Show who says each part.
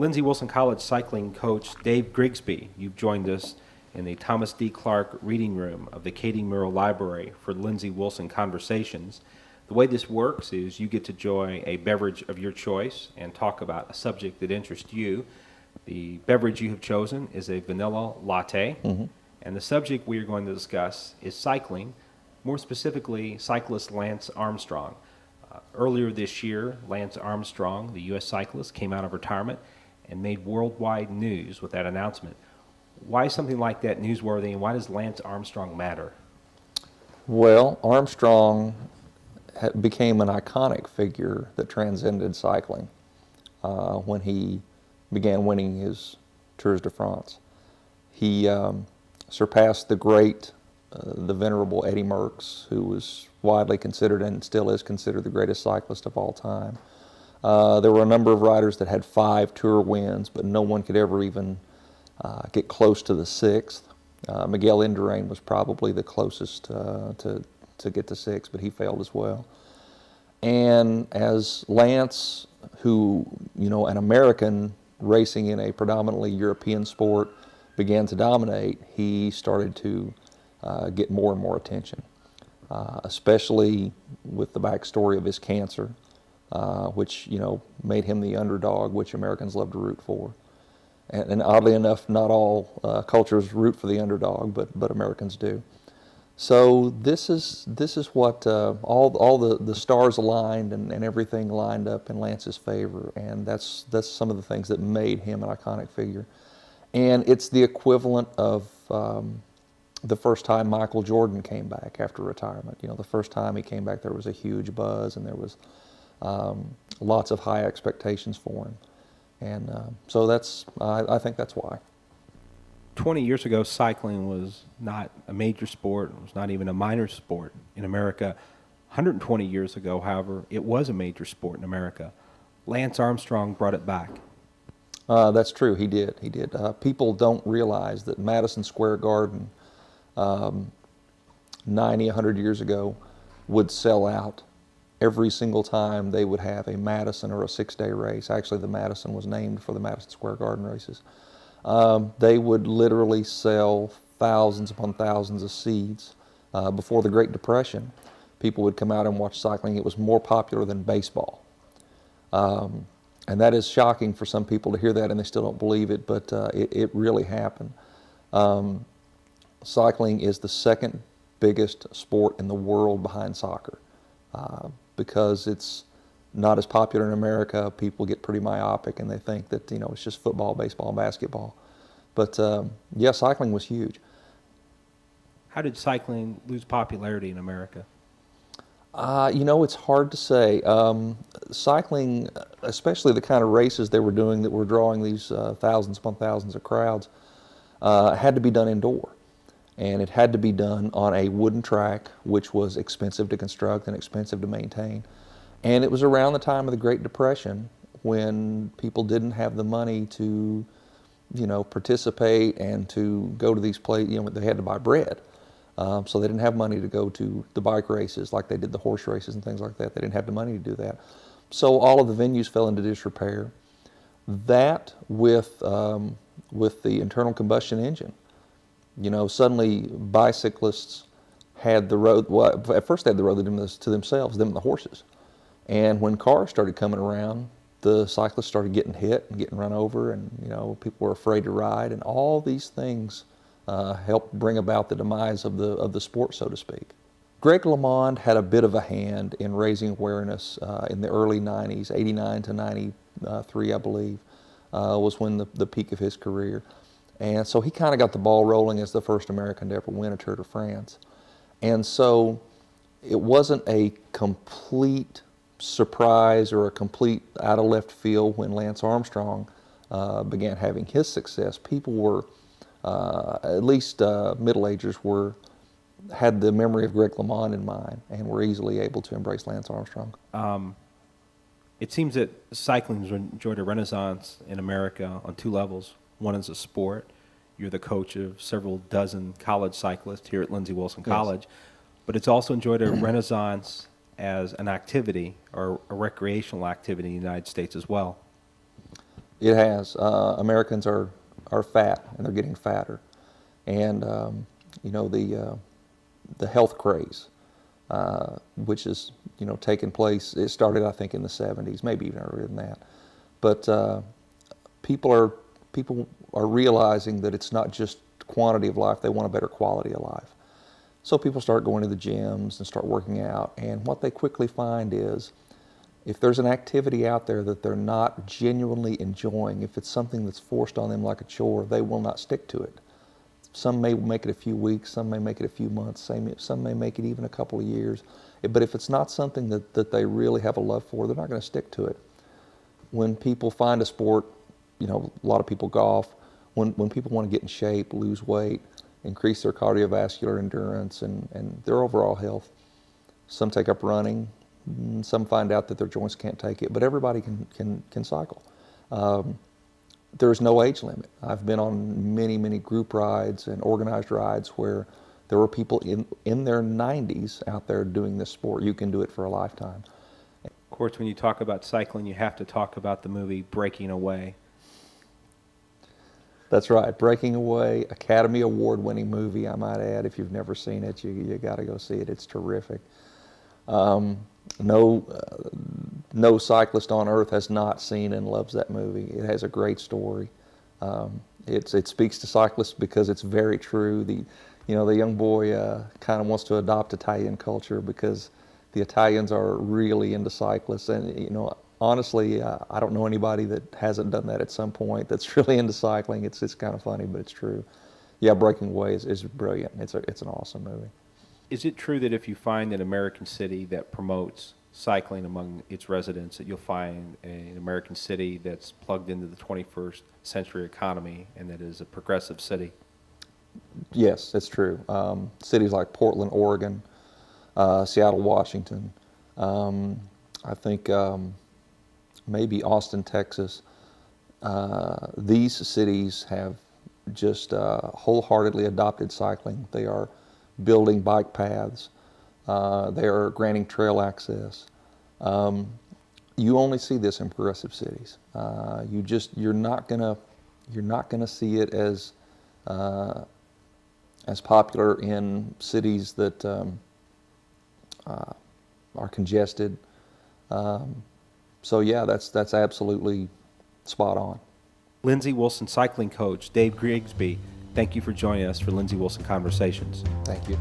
Speaker 1: Lindsey Wilson College cycling coach Dave Grigsby. You've joined us in the Thomas D. Clark reading room of the Katie Murrell Library for Lindsey Wilson Conversations. The way this works is you get to enjoy a beverage of your choice and talk about a subject that interests you. The beverage you have chosen is a vanilla latte, and the subject we are going to discuss is cycling, more specifically cyclist Lance Armstrong. Earlier this year, Lance Armstrong, the U.S. cyclist, came out of retirement and made worldwide news with that announcement. Why is something like that newsworthy, and why does Lance Armstrong matter?
Speaker 2: Well, Armstrong became an iconic figure that transcended cycling when he began winning his Tours de France. He surpassed the great, the venerable Eddie Merckx, who was widely considered and still is considered the greatest cyclist of all time. There were a number of riders that had 5 Tour wins, but no one could ever even get close to the 6th. Miguel Indurain was probably the closest to get to 6, but he failed as well. And as Lance, who, an American racing in a predominantly European sport, began to dominate, he started to get more and more attention, especially with the backstory of his cancer, which, made him the underdog, which Americans love to root for. And oddly enough, not all cultures root for the underdog, but Americans do. So this is what all the stars aligned and everything lined up in Lance's favor, and that's some of the things that made him an iconic figure. And it's the equivalent of the first time Michael Jordan came back after retirement. The first time he came back, there was a huge buzz, and there was lots of high expectations for him. And so I think that's why.
Speaker 1: 20 years ago, cycling was not a major sport. It was not even a minor sport in America. 120 years ago, however, it was a major sport in America. Lance Armstrong brought it back.
Speaker 2: That's true. He did. People don't realize that Madison Square Garden 90, 100 years ago would sell out every single time they would have a Madison or a 6-day race. Actually, the Madison was named for the Madison Square Garden races. They would literally sell thousands upon thousands of seats. Before the Great Depression, people would come out and watch cycling. It was more popular than baseball. And that is shocking for some people to hear that, and they still don't believe it, but it really happened. Cycling is the second biggest sport in the world behind soccer. Because it's not as popular in America, people get pretty myopic and they think that it's just football, baseball, and basketball. But yeah, cycling was huge.
Speaker 1: How did cycling lose popularity in America?
Speaker 2: It's hard to say. Cycling, especially the kind of races they were doing that were drawing these thousands upon thousands of crowds, had to be done indoor. And it had to be done on a wooden track, which was expensive to construct and expensive to maintain. And it was around the time of the Great Depression when people didn't have the money to, participate and to go to these places. They had to buy bread. So they didn't have money to go to the bike races like they did the horse races and things like that. They didn't have the money to do that. So all of the venues fell into disrepair. That with the internal combustion engine. Suddenly bicyclists had the road, well, at first they had the road to themselves, them and the horses. And when cars started coming around, the cyclists started getting hit and getting run over, and people were afraid to ride, and all these things helped bring about the demise of the sport, so to speak. Greg LeMond had a bit of a hand in raising awareness in the early 90s, 89 to 93, I believe, was when the peak of his career. And so he kind of got the ball rolling as the first American to ever win a Tour de France. And so it wasn't a complete surprise or a complete out of left field when Lance Armstrong began having his success. People were, at least middle-agers, had the memory of Greg LeMond in mind and were easily able to embrace Lance Armstrong.
Speaker 1: It seems that cycling has enjoyed a renaissance in America on 2 levels. One is a sport. You're the coach of several dozen college cyclists here at Lindsey Wilson College. Yes. But it's also enjoyed a renaissance as an activity or a recreational activity in the United States as well.
Speaker 2: It has. Americans are fat, and they're getting fatter, and you know the health craze, which is taking place. It started, I think, in the '70s, maybe even earlier than that. But people are realizing that it's not just quantity of life; they want a better quality of life. So people start going to the gyms and start working out, and what they quickly find is, if there's an activity out there that they're not genuinely enjoying, if it's something that's forced on them like a chore, they will not stick to it. Some may make it a few weeks, some may make it a few months, some may make it even a couple of years. But if it's not something that they really have a love for, they're not going to stick to it. When people find a sport, a lot of people golf, when people want to get in shape, lose weight, increase their cardiovascular endurance and their overall health, some take up running. Some find out that their joints can't take it, but everybody can cycle. There's no age limit. I've been on many group rides and organized rides where there were people in their 90s out there doing this sport. You can do it for a lifetime.
Speaker 1: Of course, when you talk about cycling, you have to talk about the movie Breaking Away.
Speaker 2: That's right, Breaking Away, Academy Award-winning movie, I might add. If you've never seen it, you got to go see it. It's terrific. No cyclist on earth has not seen and loves that movie. It has a great story. It speaks to cyclists because it's very true. The young boy kind of wants to adopt Italian culture because the Italians are really into cyclists. And honestly, I don't know anybody that hasn't done that at some point that's really into cycling. It's kind of funny, but it's true. Yeah, Breaking Away is brilliant. It's an awesome movie.
Speaker 1: Is it true that if you find an American city that promotes cycling among its residents, that you'll find an American city that's plugged into the 21st century economy and that is a progressive city?
Speaker 2: Yes, it's true. Cities like Portland, Oregon, Seattle, Washington, I think maybe Austin, Texas. These cities have just wholeheartedly adopted cycling. They are building bike paths. They are granting trail access. You only see this in progressive cities. You're not gonna see it as popular in cities that are congested. So yeah, that's absolutely spot on.
Speaker 1: Lindsey Wilson cycling coach Dave Grigsby, thank you for joining us for Lindsey Wilson Conversations.
Speaker 2: Thank you.